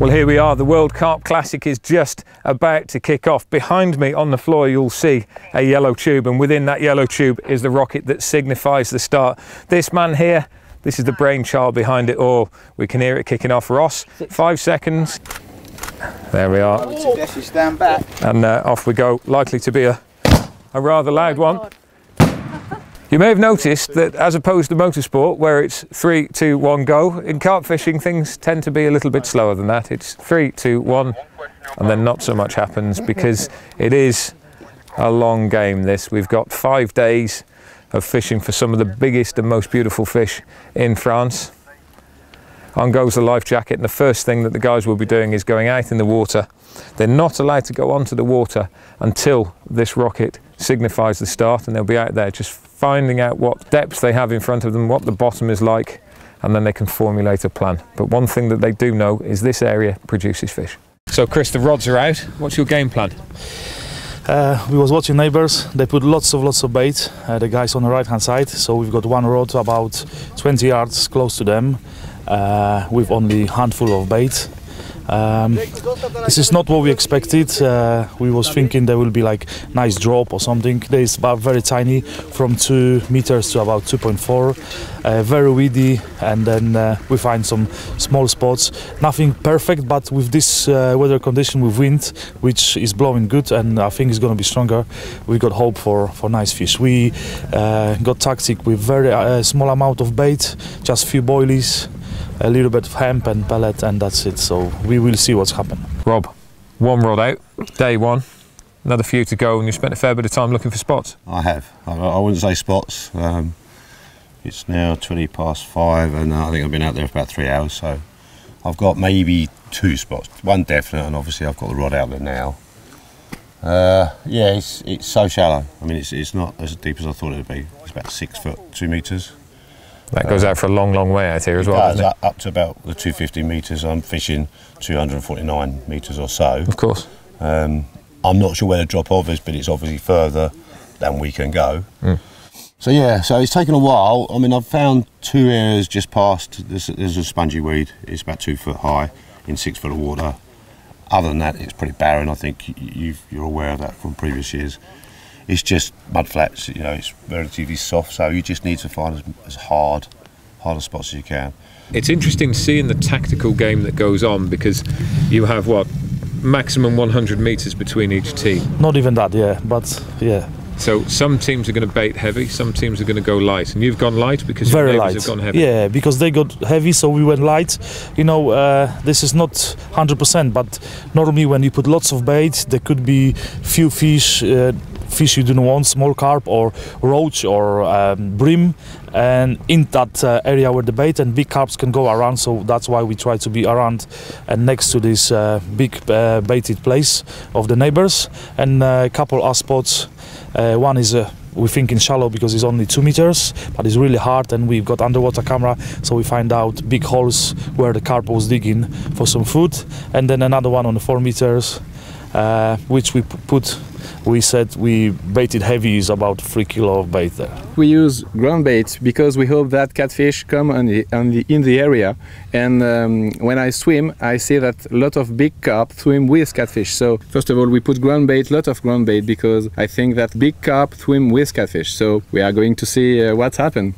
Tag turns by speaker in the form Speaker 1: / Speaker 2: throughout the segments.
Speaker 1: Well, here we are. The World Carp Classic is just about to kick off. Behind me on the floor, you'll see a yellow tube, and within that yellow tube is the rocket that signifies the start. This man here, this is the brainchild behind it all. We can hear it kicking off. Ross, 5 seconds. There we are.
Speaker 2: Stand back.
Speaker 1: And off we go. Likely to be a rather loud one. You may have noticed that as opposed to motorsport, where it's 3, 2, 1, go, in carp fishing things tend to be a little bit slower than that. It's 3, 2, 1, and then not so much happens because it is a long game, this. We've got 5 days of fishing for some of the biggest and most beautiful fish in France. On goes the life jacket, and the first thing that the guys will be doing is going out in the water. They're not allowed to go onto the water until this rocket signifies the start, and they'll be out there just finding out what depths they have in front of them, what the bottom is like, and then they can formulate a plan. But one thing that they do know is this area produces fish. So Chris, the rods are out. What's your game plan?
Speaker 3: We was watching Neighbours. They put lots of bait, the guys on the right hand side, so we've got one rod about 20 yards close to them with only a handful of bait. This is not what we expected. We was thinking there will be like nice drop or something. There is about very tiny, from 2 meters to about 2.4, very weedy, and then we find some small spots. Nothing perfect, but with this weather condition, with wind, which is blowing good, and I think it's going to be stronger, we got hope for nice fish. We got tactic with very small amount of bait, just few boilies, a little bit of hemp and pellet, and that's it. So we will see what's happened.
Speaker 1: Rob, 1 rod out, day 1, another few to go, and you spent a fair bit of time looking for spots.
Speaker 4: I have. I wouldn't say spots. It's now 5:20, and I think I've been out there for about 3 hours, so I've got maybe 2 spots, 1 definite, and obviously I've got the rod out there now. Yeah, it's so shallow. I mean, it's not as deep as I thought it would be. It's about 6 foot, 2 meters.
Speaker 1: That goes out for a long way out here as well, doesn't it?
Speaker 4: Up to about the 250 metres. I'm fishing 249 metres or so.
Speaker 1: Of course.
Speaker 4: I'm not sure where the drop off is, but it's obviously further than we can go. So yeah, so it's taken a while. I mean, I've found 2 areas just past. There's a spongy weed. It's about 2 foot high in 6 foot of water. Other than that, it's pretty barren. I think you're aware of that from previous years. It's just mud flats, you know, it's relatively soft, so you just need to find as hard a spots as you can.
Speaker 1: It's interesting seeing the tactical game that goes on, because you have, what, maximum 100 metres between each team?
Speaker 3: Not even that, yeah, but yeah.
Speaker 1: So some teams are going to bait heavy, some teams are going to go light, and you've gone light because your neighbours have gone heavy.
Speaker 3: Yeah, because they got heavy, so we went light. You know, this is not 100%, but normally when you put lots of bait, there could be few fish you don't want, small carp or roach or bream, and in that area where the bait and big carps can go around, so that's why we try to be around and next to this big baited place of the Neighbours. And a couple of spots. One is we think in shallow because it's only 2 meters, but it's really hard, and we've got underwater camera, so we find out big holes where the carp was digging for some food. And then another one on the 4 meters, which we said we baited heavy, is about 3 kilos of bait there.
Speaker 5: We use ground bait because we hope that catfish come in the area, and when I swim I see that a lot of big carp swim with catfish. So first of all we put ground bait, lot of ground bait, because I think that big carp swim with catfish. So we are going to see what's happened.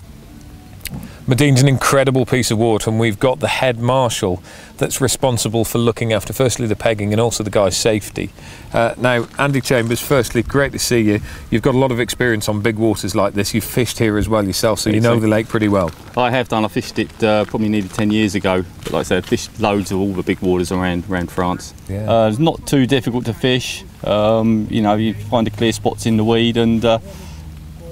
Speaker 1: Madine's an incredible piece of water, and we've got the head marshal that's responsible for looking after firstly the pegging and also the guy's safety. Now, Andy Chambers, firstly, great to see you. You've got a lot of experience on big waters like this. You've fished here as well yourself, so you know the lake pretty well.
Speaker 6: I have done. I fished it probably nearly 10 years ago. But like I said, I fished loads of all the big waters around France.
Speaker 1: Yeah.
Speaker 6: It's not too difficult to fish. You know, you find the clear spots in the weed, and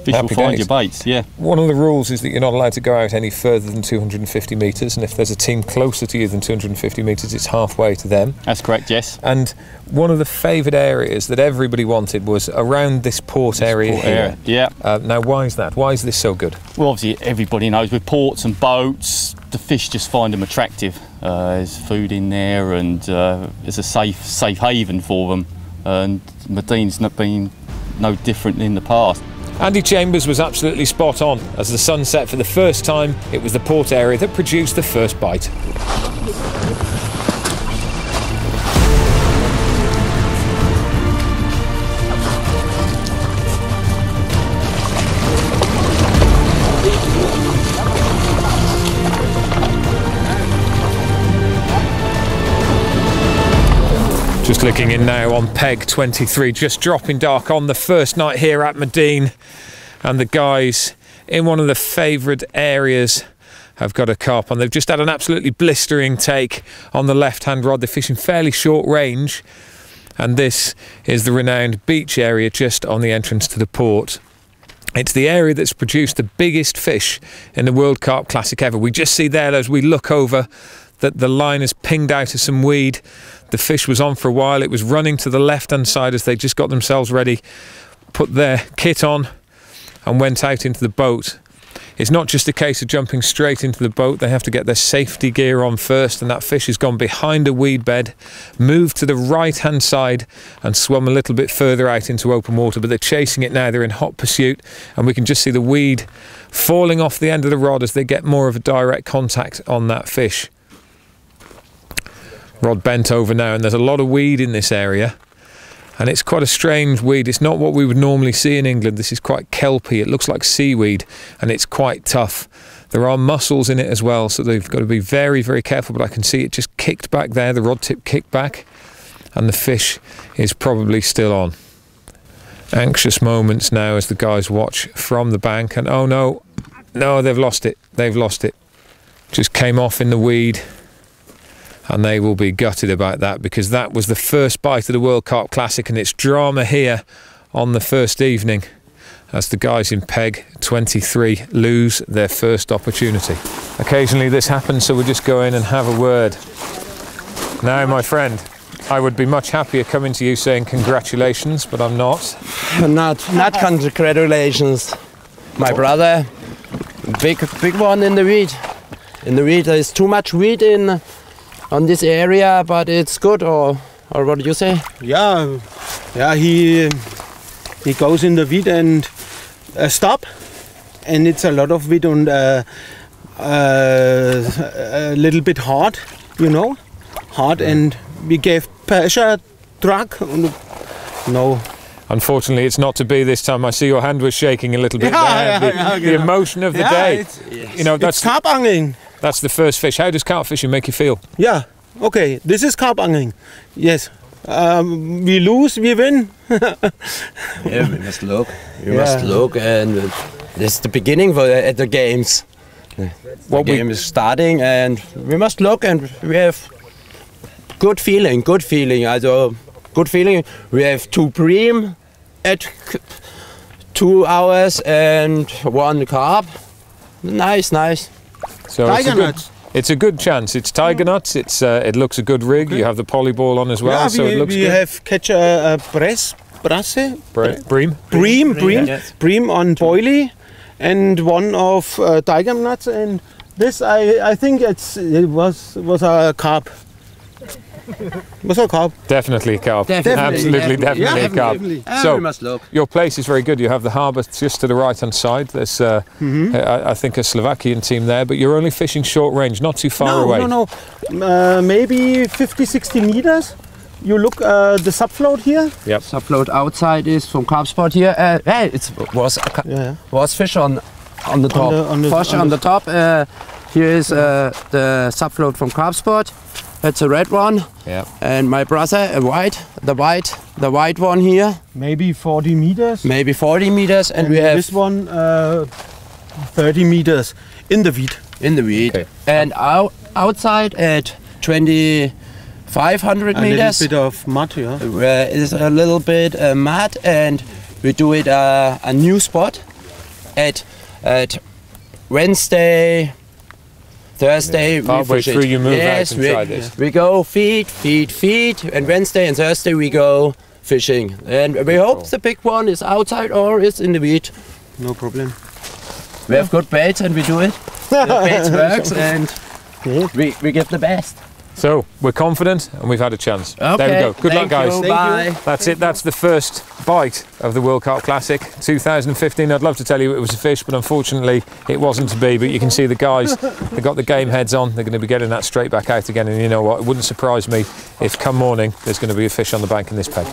Speaker 6: fish will find your baits, yeah.
Speaker 1: One of the rules is that you're not allowed to go out any further than 250 metres, and if there's a team closer to you than 250 metres, it's halfway to them.
Speaker 6: That's correct, yes.
Speaker 1: And one of the favoured areas that everybody wanted was around this port area here.
Speaker 6: Yeah.
Speaker 1: Now, why is that? Why is this so good?
Speaker 6: Well, obviously, everybody knows with ports and boats, the fish just find them attractive. There's food in there, and it's a safe haven for them. And Madine's not been no different in the past.
Speaker 1: Andy Chambers was absolutely spot on. As the sun set for the first time, it was the port area that produced the first bite. Just looking in now on peg 23, just dropping dark on the first night here at Medean, and the guys in one of the favourite areas have got a carp on. They've just had an absolutely blistering take on the left-hand rod. They're fishing fairly short range, and this is the renowned beach area just on the entrance to the port. It's the area that's produced the biggest fish in the World Carp Classic ever. We just see there as we look over that the line has pinged out of some weed. The fish was on for a while. It was running to the left-hand side as they just got themselves ready, put their kit on and went out into the boat. It's not just a case of jumping straight into the boat. They have to get their safety gear on first, and that fish has gone behind a weed bed, moved to the right-hand side and swum a little bit further out into open water, but they're chasing it now. They're in hot pursuit, and we can just see the weed falling off the end of the rod as they get more of a direct contact on that fish. Rod bent over now, and there's a lot of weed in this area. And it's quite a strange weed. It's not what we would normally see in England. This is quite kelpy. It looks like seaweed, and it's quite tough. There are mussels in it as well, so they've got to be very, very careful. But I can see it just kicked back there, the rod tip kicked back, and the fish is probably still on. Anxious moments now as the guys watch from the bank, and oh no, they've lost it. They've lost it. Just came off in the weed. And they will be gutted about that, because that was the first bite of the World Carp Classic, and it's drama here on the first evening as the guys in peg 23 lose their first opportunity. Occasionally this happens, so we'll just go in and have a word. Now, my friend, I would be much happier coming to you saying congratulations, but I'm not.
Speaker 2: Not congratulations, my brother. Big one in the weed. In the weed, there's too much weed on this area, but it's good, or what do you say?
Speaker 7: Yeah, he goes in the weed and stop, and it's a lot of weed and a little bit hard, you know, and we gave pressure drug. No.
Speaker 1: Unfortunately, it's not to be this time. I see your hand was shaking a little bit there. The emotion of the day. You know,
Speaker 7: it's carp angling.
Speaker 1: That's the first fish. How does carp fishing make you feel?
Speaker 7: Yeah, okay, this is carp angling. Yes, we lose, we win.
Speaker 2: Yeah, we must look. We must look, and this is the beginning for the games. The game is starting, and we must look, and we have good feeling. Also, good feeling. We have 2 bream at 2 hours and 1 carp. Nice.
Speaker 1: So it's a good chance. It's tiger nuts. It looks a good rig. You have the polyball on as well, so it looks good.
Speaker 7: We have catch a bream on boilie, and 1 of tiger nuts, and this I think it was a carp. Was a carp?
Speaker 1: Definitely a carp.
Speaker 2: Definitely
Speaker 1: a carp.
Speaker 2: So we must look.
Speaker 1: Your place is very good. You have the harbour just to the right-hand side. There's, I think, a Slovakian team there, but you're only fishing short range, not too far away.
Speaker 7: No. Maybe 50-60 meters. You look the subfloat here.
Speaker 1: Yep.
Speaker 2: Subfloat outside is from Carp Spot here. Hey, it was fish on the top. On the top. Here is the subfloat from Carp Spot. That's a red one.
Speaker 1: Yeah.
Speaker 2: And my brother, the white one here.
Speaker 7: Maybe 40 meters.
Speaker 2: And we have
Speaker 7: this one 30 meters in the weed.
Speaker 2: Okay. And outside at 2,500 meters.
Speaker 7: A little bit of mud, yeah.
Speaker 2: Is a little bit mud, and we do it a new spot at Wednesday. Thursday,
Speaker 1: Partway through you move out and try this.
Speaker 2: We go feed, and Wednesday and Thursday we go fishing. And we hope the big one is outside or is in the weed.
Speaker 7: No problem.
Speaker 2: We have good baits and we do it. The baits works and we give the best.
Speaker 1: So, we're confident and we've had a chance.
Speaker 2: Okay.
Speaker 1: There we go. Good luck, guys.
Speaker 2: Bye.
Speaker 1: That's it. That's the first bite of the World Carp Classic 2015. I'd love to tell you it was a fish, but unfortunately it wasn't to be. But you can see the guys, they've got the game heads on. They're going to be getting that straight back out again. And you know what? It wouldn't surprise me if come morning there's going to be a fish on the bank in this peg.